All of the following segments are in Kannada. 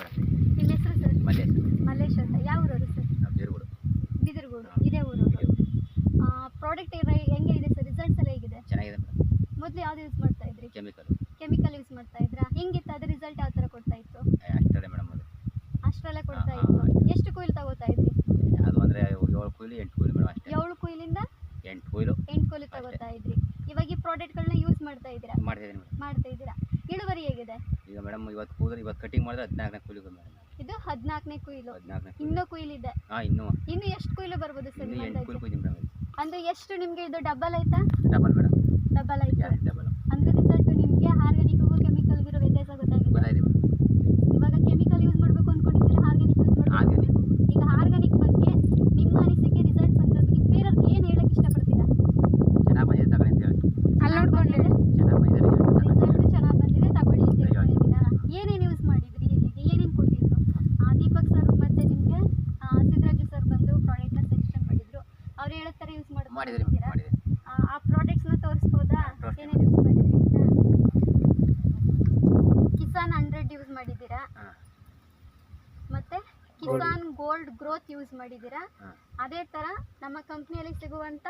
ಮೇಡಮ್. ನಿಮ್ಮ ಹೆಸರು ಸರ್? ಮಲ್ಲೇಶ್. ಮಲ್ಲೇಶ್ ಅಂತ. ಯಾವ ಊರವರು ಸರ್? ಬೀರ್ಗೋಡು. ಬಿದಿರ್ಗೂಡು. ಇದೇ ಊರು. ಪ್ರಾಡಕ್ಟ್ ಹೆಂಗಿದೆ ಸರ್? ರಿಸಲ್ಟ್ಸ್ ಎಲ್ಲ ಹೇಗಿದೆ? ಚೆನ್ನಾಗಿದೆ ಮೇಡಮ್. ಮೊದಲು ಯಾವ್ದು ಯೂಸ್ ಮಾಡ್ತಾ ಇದ್ರಿ? ಕೆಮಿಕಲ್ ಯೂಸ್ ಮಾಡ್ತಾ ಇದ್ರಾ? ಹೆಂಗಿತ್ತು ಅದು? ರಿಸಲ್ಟ್ ಯಾವ ಥರ ಕೊಡ್ತಾ ಇತ್ತು? ಅಷ್ಟೇ ಮೇಡಮ್. ಅದು ಅಷ್ಟರಲ್ಲೇ ಕೊಡ್ತಾ ಇತ್ತು. ಎಷ್ಟು ಕುಯ್ಲು ತಗೋತಾ ಇದ್ರಿ? ಅದು ಅಂದರೆ 7 ಕೊಯ್ಲು 8 ಕೊಯ್ಲು ಮೇಡಮ್ ಅಷ್ಟೇ. 7 ಕುಯ್ಲಿಂದ 8 ಕೊಯ್ಲು 8 ಕೊಯ್ಲು ತಗೋತಾ ಇದ್ರಿ. ಇವಾಗ ಈ ಪ್ರಾಡಕ್ಟ್ಗಳನ್ನ ಯೂಸ್ ಮಾಡ್ತಾ ಇದ್ದೀರಾ? ಮಾಡ್ತಿದ್ದೀನಿ ಮೇಡಮ್. ಮಾಡ್ತಾ ಇದ್ದೀರಾ. ಇಳುವರಿ ಹೇಗಿದೆ? ಈಗ ಮೇಡಮ್ ಇವತ್ತು ಕೂದಲು ಇವತ್ತು ಕಟಿಂಗ್ ಮಾಡಿದ್ರೆ 14ನೇ ಕೊಯ್ಲು ಮೇಡಮ್. ಇದು 14ನೇ ಕುಯ್ಲು. 14ನೇ ಕೊಯ್ಲು. ಇನ್ನೂ ಕುಯ್ಲಿದೆ. ಇನ್ನೂ ಎಷ್ಟು ಕುಯ್ಲು ಬರ್ಬೋದು ಸರ್? ಇನ್ನೂ 8 ಕೊಯ್ಲು ಕೊಯ್ತೀನಿ ಮೇಡಮ್. ಅಂದ್ರೆ ಎಷ್ಟು ನಿಮಗೆ ಇದು ಡಬಲ್ ಆಯ್ತಾ? Double madam. ಡಬಲ್ ಆಯ್ತಾ? ಡಬಲ್. ಅಂದ್ರೆ ರಿಸಲ್ಟ್ ನಿಮಗೆ ಆರ್ಗಾನಿಕ್ಗೂ ಕೆಮಿಕಲ್ಗೂ ಇರೋ ವ್ಯತ್ಯಾಸ ಗೊತ್ತಾಗಿದೆ? ಗೊತ್ತಾಗಿದೆ ಮೇಡಮ್. ಇವಾಗ ಕೆಮಿಕಲ್ ಯೂಸ್ ಮಾಡಬೇಕು ಅನ್ಕೊಂಡಿದ್ದೀರಾ? ಆರ್ಗಾನಿಕ್ ಯೂಸ್ ಮಾಡಬೇಕು? ಆರ್ಗಾನಿಕ್. ಈಗ ಆರ್ಗಾನಿಕ್ ಬಗ್ಗೆ ನಿಮ್ಮ ಅನಿಸಿಕೆ, ರಿಸಲ್ಟ್ ಬಂದಿರೋದ್ರ ಬಗ್ಗೆ ಬೇರೆಯವ್ರಿಗೆ ಏನು ಹೇಳಕ್ಕೆ ಇಷ್ಟಪಡ್ತೀರಾ? ಚೆನ್ನಾಗಿ ಬಂದಿದೆ ತಗೊಳ್ಳಿ ಅಂತ ಹೇಳಿ. ಅಲ್ಲಿ ನೋಡ್ಕೊಂಡೆ ಚೆನ್ನಾಗಿ ಬಂದಿದೆ ರಿಸಲ್ಟ್ ಚೆನ್ನಾಗಿ ಬಂದಿದೆ ತಗೊಳ್ಳಿ ಅಂತ ಹೇಳ್ತಾ ಇದ್ದೀರಾ? ಏನೇನು ಯೂಸ್ ಮಾಡಿದ್ರಿ? ಇಲ್ಲಿಗೆ ಏನೇನು ಕೊಟ್ಟಿದ್ರು? ದೀಪಕ್ ಸರ್ ಮತ್ತೆ ನಿಮಗೆ ಸಿದ್ದರಾಜು ಸರ್ ಬಂದು ಪ್ರಾಡಕ್ಟ್ನ ಸಜೆಷನ್ ಮಾಡಿದ್ರು. ಅವ್ರು ಹೇಳೋ ಥರ ಯೂಸ್ ಮಾಡಿದ್ದೀರಿ ಮಾಡ್ಕೊಂಡಿದ್ದೀರಾ? ಮಾಡಿದೆ. ಆ ಪ್ರಾಡಕ್ಟ್ಸ್ನ ತೋರಿಸ್ಬೋದಾ? ತೋರಿಸ್ತೀನಿ. ಏನೇನು ಯೂಸ್ ಮಾಡಿದ್ರಿ ಅಂತ? ಕಿಸಾನ್ 100 ಯೂಸ್ ಮಾಡಿದ್ದೀರಾ, ಮತ್ತೆ ಕಿಸಾನ್ ಗೋಲ್ಡ್ ಗ್ರೋತ್ ಯೂಸ್ ಮಾಡಿದ್ದೀರಾ. ಅದೇ ಥರ ನಮ್ಮ ಕಂಪ್ನಿಯಲ್ಲಿ ಸಿಗುವಂಥ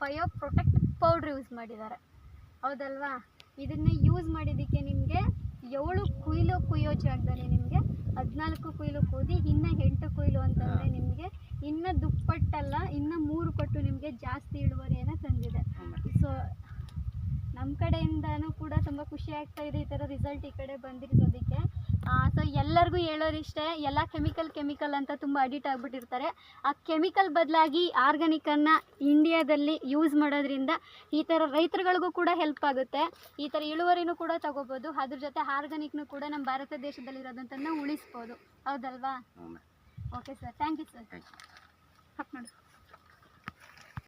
ಬಯೋ ಪ್ರೊಟೆಕ್ಟ್ ಪೌಡ್ರ್ ಯೂಸ್ ಮಾಡಿದ್ದಾರೆ, ಹೌದಲ್ವಾ? ಇದನ್ನ ಯೂಸ್ ಮಾಡಿದ್ದಕ್ಕೆ ನಿಮಗೆ 7 ಕುಯ್ಲು ಕುಯ್ಯೋ ಜಾಗದಲ್ಲಿ ನಿಮಗೆ 14 ಕುಯ್ಲು ಕೂದಿ ಇನ್ನು 8 ಕುಯ್ಲು ಅಂತಂದರೆ ನಿಮಗೆ ಇನ್ನು ದುಪ್ಪಟ್ಟಲ್ಲ, ಇನ್ನು 3 ಪಟ್ಟು ನಿಮಗೆ ಜಾಸ್ತಿ ಇಳುವರಿಯನ್ನು ತಂದಿದೆ. ಸೊ ನಮ್ಮ ಕಡೆಯಿಂದನೂ ಕೂಡ ತುಂಬ ಖುಷಿ ಆಗ್ತಾ ಇದೆ ಈ ಥರ ರಿಸಲ್ಟ್ ಈ ಕಡೆ ಬಂದಿರೋದಕ್ಕೆ. ಸೊ ಎಲ್ಲರಿಗೂ ಹೇಳೋರಿಷ್ಟೇ, ಎಲ್ಲ ಕೆಮಿಕಲ್ ಅಂತ ತುಂಬ ಅಡಿಕ್ಟ್ ಆಗಿಬಿಟ್ಟಿರ್ತಾರೆ. ಆ ಕೆಮಿಕಲ್ ಬದಲಾಗಿ ಆರ್ಗಾನಿಕನ್ನು ಇಂಡಿಯಾದಲ್ಲಿ ಯೂಸ್ ಮಾಡೋದ್ರಿಂದ ಈ ಥರ ರೈತರುಗಳಿಗೂ ಕೂಡ ಹೆಲ್ಪ್ ಆಗುತ್ತೆ. ಈ ಥರ ಇಳುವರಿನೂ ಕೂಡ ತಗೋಬೋದು. ಅದ್ರ ಜೊತೆ ಆರ್ಗಾನಿಕ್ನು ಕೂಡ ನಮ್ಮ ಭಾರತ ದೇಶದಲ್ಲಿರೋದಂತನ್ನು ಉಳಿಸ್ಬೋದು, ಹೌದಲ್ವಾ? Okay sir, thank you sir.